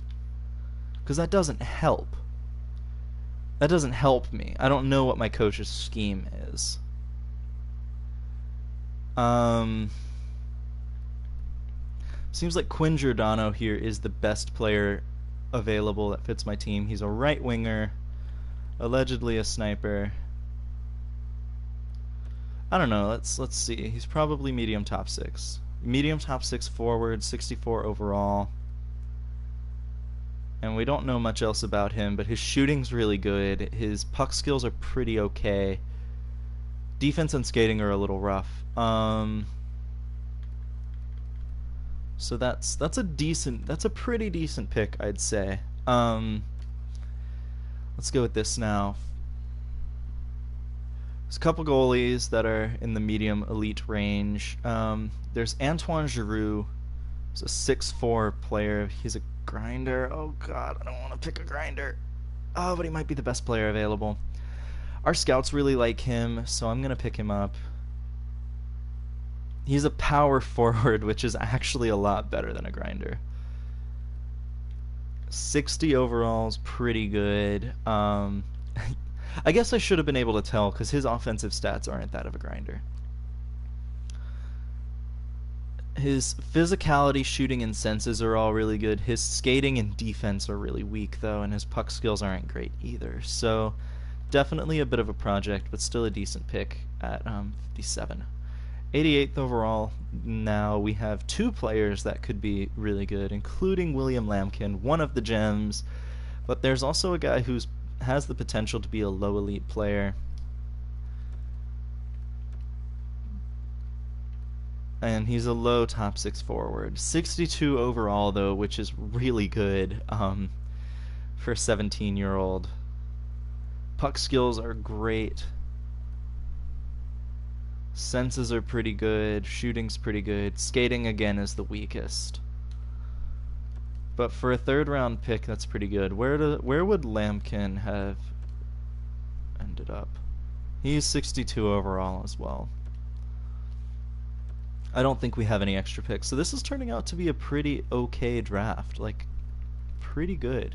because that doesn't help. That doesn't help me. I don't know what my coach's scheme is. Seems like Quinn Giordano here is the best player available that fits my team. He's a right winger, allegedly a sniper. I don't know. Let's see. He's probably medium top 6. Medium top 6 forward, 64 overall. And we don't know much else about him, but his shooting's really good. His puck skills are pretty okay. Defense and skating are a little rough. So that's a pretty decent pick, I'd say. Let's go with this now. There's a couple goalies that are in the medium elite range. There's Antoine Giroux. He's a 6'4" player. He's a grinder. Oh god, I don't want to pick a grinder. Oh, but he might be the best player available. Our scouts really like him, so I'm gonna pick him up. He's a power forward, which is actually a lot better than a grinder. 60 overall is pretty good. I guess I should have been able to tell because his offensive stats aren't that of a grinder. His physicality, shooting, and senses are all really good. His skating and defense are really weak, though, and his puck skills aren't great either. So, definitely a bit of a project, but still a decent pick at 57. 88th overall. Now we have 2 players that could be really good, including William Lampkin, one of the gems, but there's also a guy who has the potential to be a low elite player. And he's a low top 6 forward. 62 overall, though, which is really good for a 17-year-old. Puck skills are great. Senses are pretty good. Shooting's pretty good. Skating, again, is the weakest. But for a 3rd-round pick, that's pretty good. Where would Lampkin have ended up? He's 62 overall as well. I don't think we have any extra picks. So this is turning out to be a pretty okay draft. Like, pretty good.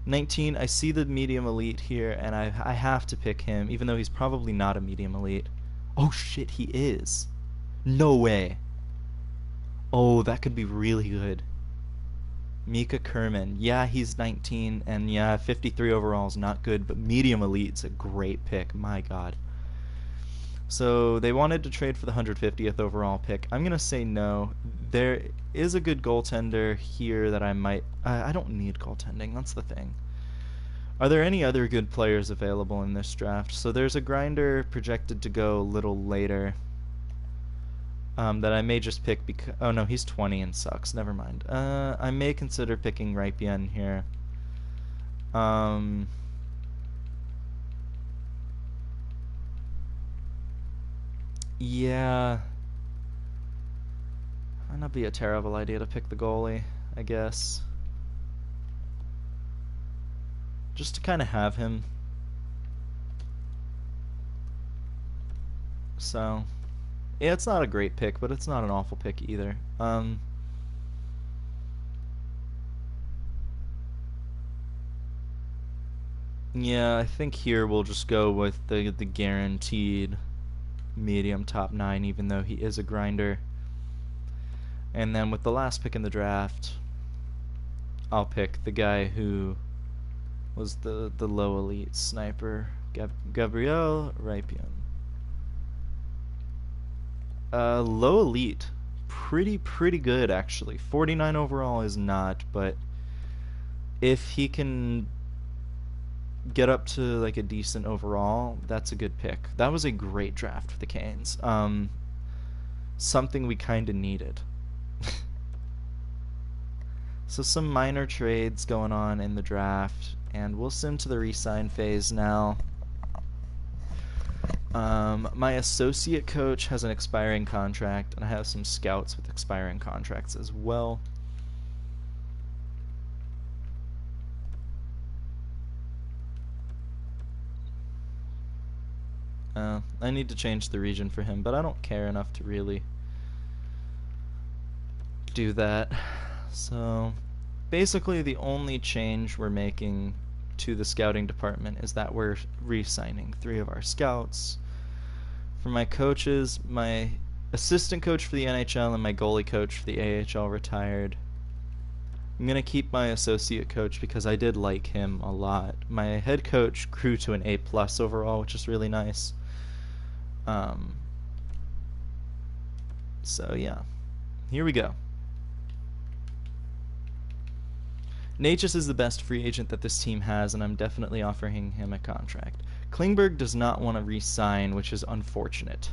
19, I see the medium elite here, and I have to pick him, even though he's probably not a medium elite. Oh shit, he is. No way. Oh, that could be really good. Mika Kerman. Yeah, he's 19, and yeah, 53 overall is not good, but medium elite's a great pick. My god. So they wanted to trade for the 150th overall pick. I'm going to say no. There is a good goaltender here that I might... I don't need goaltending, that's the thing. Are there any other good players available in this draft? So there's a grinder projected to go a little later that I may just pick because... Oh no, he's 20 and sucks. Never mind. I may consider picking Raipian here. Yeah. Might not be a terrible idea to pick the goalie, I guess. Just to kind of have him. So, yeah, it's not a great pick, but it's not an awful pick either. Yeah, I think here we'll just go with the guaranteed medium top 9, even though he is a grinder. And then with the last pick in the draft, I'll pick the guy who was the low elite sniper, Gabriel Raipion. Low elite, pretty good actually. 49 overall is not, but if he can get up to like a decent overall, that's a good pick. That was a great draft for the Canes. Something we kind of needed. So some minor trades going on in the draft, and we'll sim to the re-sign phase now. My associate coach has an expiring contract, and I have some scouts with expiring contracts as well. I need to change the region for him, but I don't care enough to really do that. So basically the only change we're making to the scouting department is that we're re-signing 3 of our scouts. For my coaches, my assistant coach for the NHL and my goalie coach for the AHL retired. I'm going to keep my associate coach because I did like him a lot. My head coach grew to an A+ overall, which is really nice. So yeah, here we go. Necas is the best free agent that this team has, and I'm definitely offering him a contract. Klingberg does not want to re-sign, which is unfortunate,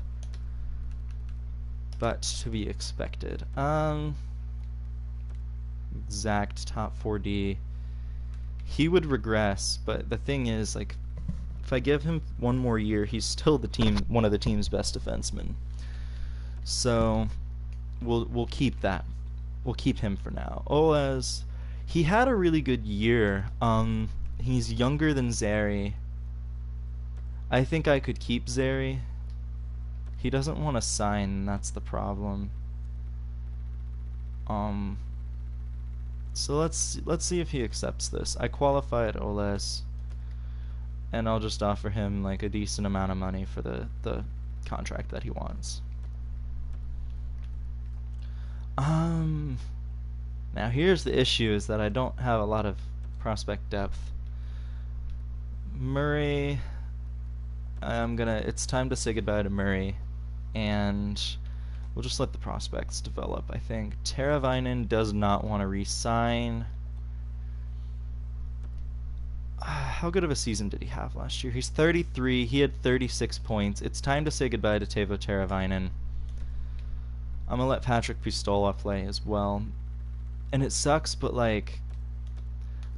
but to be expected. Exact top 4D. He would regress, but the thing is, like, if I give him one more year, he's still one of the team's best defensemen. So we'll keep that. We'll keep him for now. Oles, he had a really good year. He's younger than Zary. I think I could keep Zary. He doesn't want to sign, that's the problem. So let's see if he accepts this. I qualified Oles, and I'll just offer him like a decent amount of money for the contract that he wants. Now here's the issue, is that I don't have a lot of prospect depth. Murray, it's time to say goodbye to Murray, and we'll just let the prospects develop, I think. Teravainen does not want to re-sign. How good of a season did he have last year? He's 33. He had 36 points. It's time to say goodbye to Teuvo Teravainen. I'm going to let Patrick Pistola play as well. And it sucks, but like,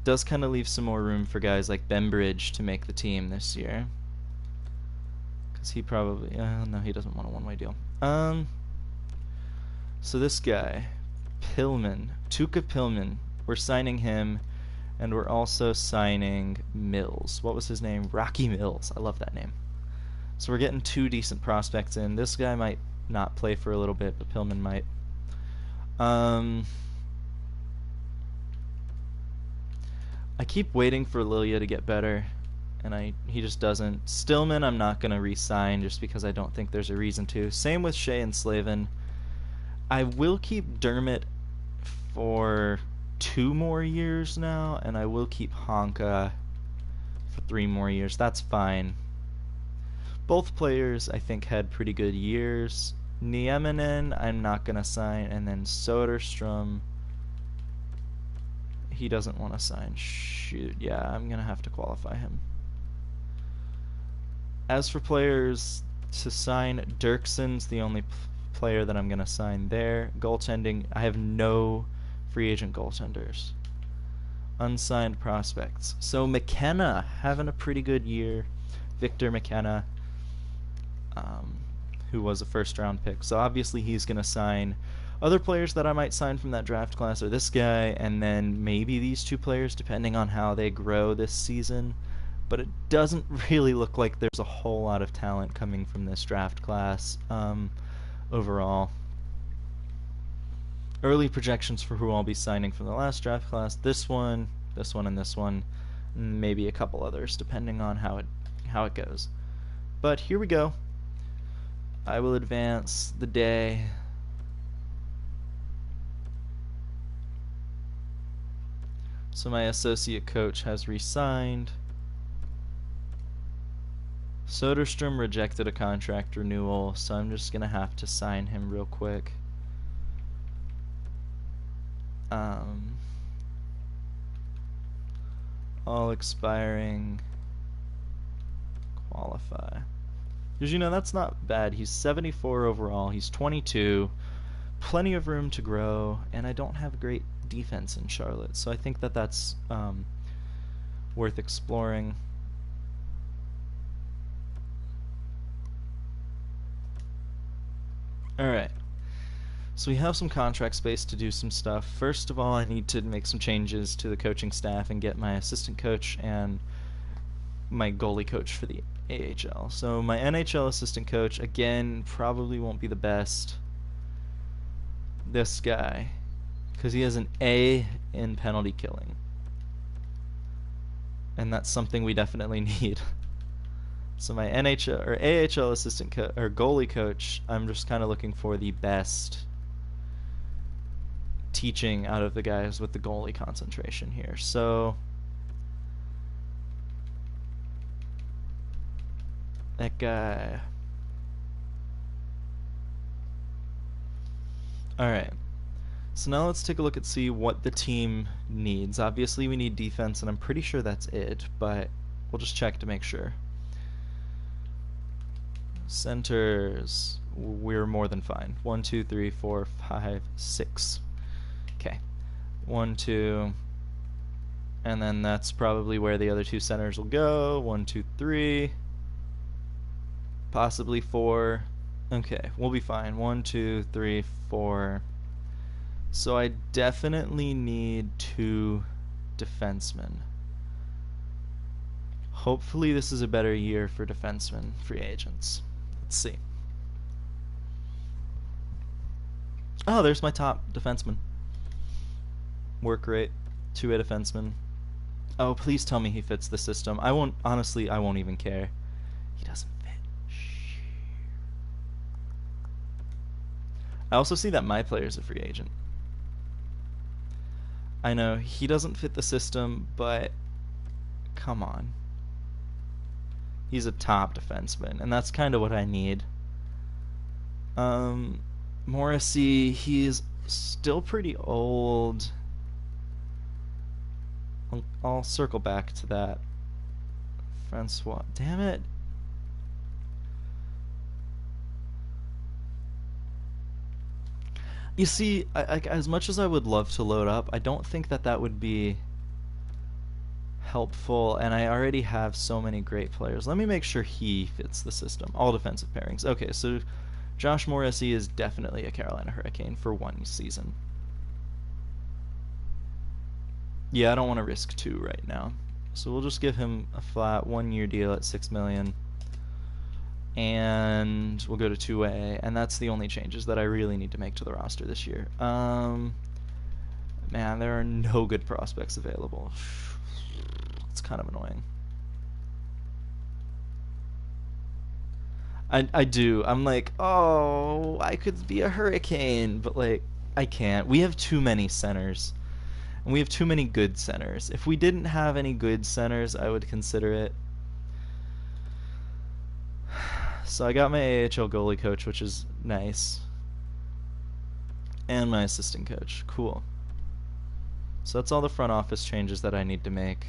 does kind of leave some more room for guys like Bembridge to make the team this year. Because he probably... no, he doesn't want a one-way deal. So this guy, Pillman, Tuukka Pillman, we're signing him, and we're also signing Mills. What was his name? Rocky Mills. I love that name. So we're getting 2 decent prospects in. This guy might not play for a little bit, but Pillman might. I keep waiting for Lilia to get better, and he just doesn't. Stillman I'm not going to re-sign just because I don't think there's a reason to. Same with Shea and Slavin. I will keep Dermott for 2 more years now, and I will keep Honka for 3 more years. That's fine. Both players, I think, had pretty good years. Nieminen, I'm not going to sign, and then Soderstrom, he doesn't want to sign. Shoot, yeah, I'm going to have to qualify him. As for players to sign, Dirksen's the only player that I'm going to sign there. Goaltending, I have no free agent goaltenders. Unsigned prospects. So McKenna having a pretty good year. Victor McKenna, who was a first-round pick. So obviously he's going to sign. Other players that I might sign from that draft class are this guy, and then maybe these 2 players, depending on how they grow this season. But it doesn't really look like there's a whole lot of talent coming from this draft class overall. Early projections for who I'll be signing from the last draft class: this one, and this one, and maybe a couple others, depending on how it goes. But here we go. I will advance the day. So my associate coach has resigned. Soderstrom rejected a contract renewal, so I'm just going to have to sign him real quick. All expiring. Qualify. Because, you know, that's not bad. He's 74 overall. He's 22. Plenty of room to grow, and I don't have great defense in Charlotte, so I think that that's worth exploring. Alright. So we have some contract space to do some stuff. First of all, I need to make some changes to the coaching staff and get my assistant coach and my goalie coach for the AHL. So my NHL assistant coach, again, probably won't be the best. This guy, because he has an A in penalty killing. And that's something we definitely need. So my NHL or AHL assistant or goalie coach, I'm just kind of looking for the best teaching out of the guys with the goalie concentration here. So that guy. Alright. So now let's take a look and see what the team needs. Obviously we need defense, and I'm pretty sure that's it, but we'll just check to make sure. Centers, we're more than fine. 1, 2, 3, 4, 5, 6. Okay. 1, 2, and then that's probably where the other two centers will go. 1, 2, 3, possibly 4. Okay, we'll be fine. 1, 2, 3, 4. So I definitely need 2 defensemen. Hopefully this is a better year for defensemen, free agents. Let's see. Oh, there's my top defenseman. Work rate, 2-way defenseman. Oh, please tell me he fits the system. I won't, honestly, I won't even care. He doesn't fit. I also see that my player is a free agent. I know, he doesn't fit the system, but come on. He's a top defenseman, and that's kind of what I need. Morrissey, he's still pretty old. I'll circle back to that. Francois, damn it. You see, as much as I would love to load up, I don't think that that would be helpful, and I already have so many great players. Let me make sure he fits the system. All defensive pairings. Okay, so Josh Morrissey is definitely a Carolina Hurricane for 1 season. Yeah, I don't want to risk 2 right now. So we'll just give him a flat 1-year deal at $6 million. And we'll go to 2A, and that's the only changes that I really need to make to the roster this year. Man, there are no good prospects available. It's kind of annoying. I do. I'm like, oh, I could be a Hurricane, but like, I can't. We have too many centers. And we have too many good centers. If we didn't have any good centers, I would consider it. So I got my AHL goalie coach, which is nice. And my assistant coach. Cool. So that's all the front office changes that I need to make.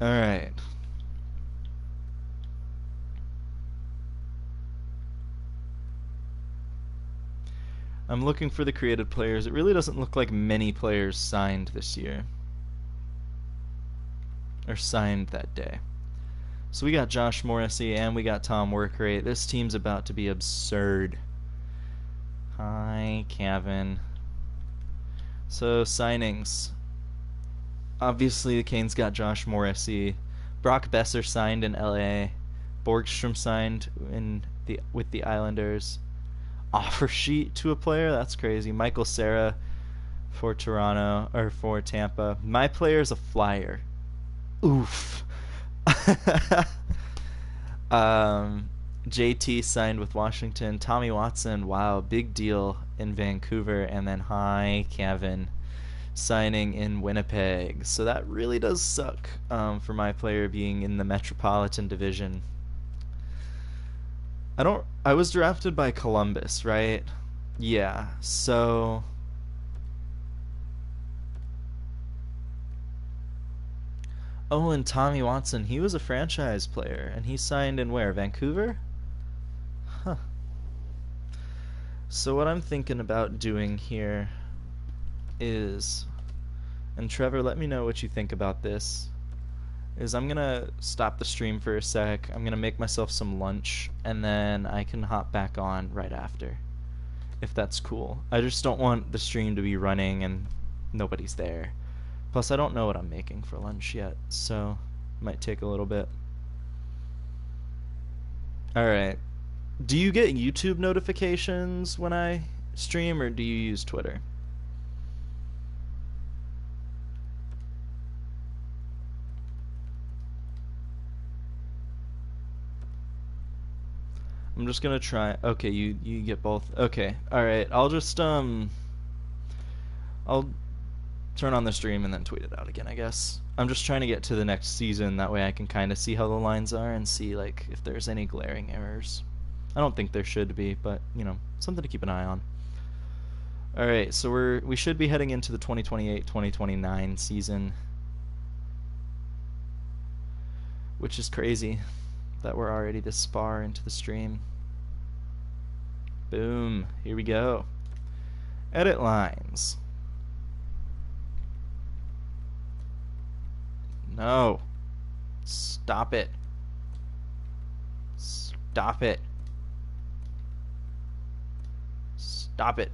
Alright. I'm looking for the created players. It really doesn't look like many players signed this year. Or signed that day. So we got Josh Morrissey and we got Tom Workrate. This team's about to be absurd. Hi, Kevin. So, signings. Obviously, the Canes got Josh Morrissey. Brock Besser signed in LA. Borgstrom signed with the Islanders. Offer sheet to a player? That's crazy. Michael Cera for Toronto, or for Tampa. My player's a Flyer. Oof. JT signed with Washington. Tommy Watson, wow, big deal in Vancouver. And then hi, Kevin, signing in Winnipeg. So that really does suck for my player being in the Metropolitan Division. I was drafted by Columbus, right? Yeah. So oh, and Tommy Watson, he was a franchise player and he signed in where? Vancouver? Huh. So what I'm thinking about doing here is, and Trevor, let me know what you think about this, is I'm gonna stop the stream for a sec. I'm gonna make myself some lunch and then I can hop back on right after, if that's cool. I just don't want the stream to be running and nobody's there. Plus, I don't know what I'm making for lunch yet, so it might take a little bit. Alright. Do you get YouTube notifications when I stream, or do you use Twitter? I'm just gonna try. Okay, you get both. Okay, all right. I'll turn on the stream and then tweet it out again, I guess. I'm just trying to get to the next season. That way I can kind of see how the lines are and see like if there's any glaring errors. I don't think there should be, but you know, something to keep an eye on. All right, so we should be heading into the 2028-2029 season, which is crazy that we're already this far into the stream. Boom, here we go. Edit lines. No. Stop it. Stop it. Stop it.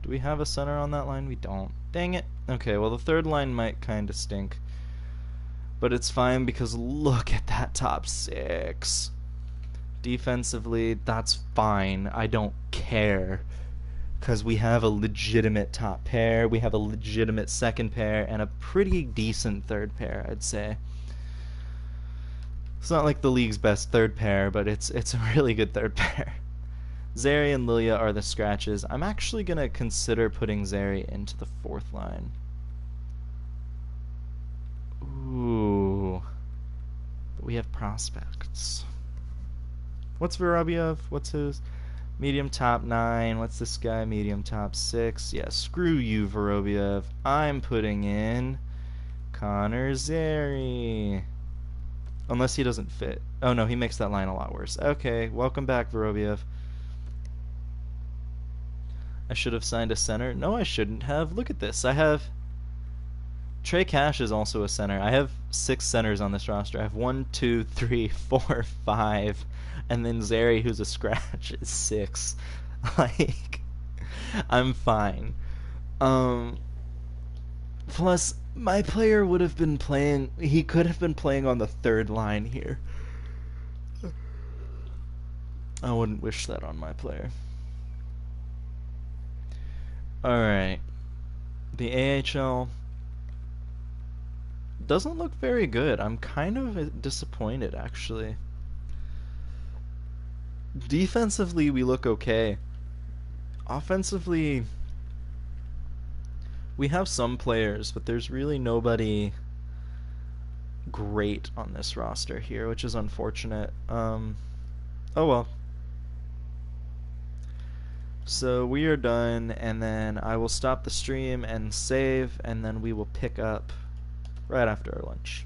Do we have a center on that line? We don't. Dang it. Okay, well the third line might kind of stink. But it's fine because look at that top six. Defensively, that's fine. I don't care. Because we have a legitimate top pair, we have a legitimate second pair, and a pretty decent third pair, I'd say. It's not like the league's best third pair, but it's a really good third pair. Zary and Lilia are the scratches. I'm actually going to consider putting Zary into the fourth line. Ooh. But we have prospects. What's Vorobyev? What's his? Medium top 9. What's this guy? Medium top 6. Yeah, screw you, Vorobyev. I'm putting in Connor Zary. Unless he doesn't fit. Oh no, he makes that line a lot worse. Okay, welcome back, Vorobyev. I should have signed a center. No, I shouldn't have. Look at this. I have... Trey Cash is also a center. I have 6 centers on this roster. I have 1, 2, 3, 4, 5. And then Zary, who's a scratch, is 6. Like, I'm fine. Plus, my player would have been playing... He could have been playing on the third line here. I wouldn't wish that on my player. Alright. The AHL doesn't look very good. I'm kind of disappointed, actually. Defensively, we look okay. Offensively, we have some players, but there's really nobody great on this roster here, which is unfortunate. Oh well. So we are done, and then I will stop the stream and save, and then we will pick up right after our lunch.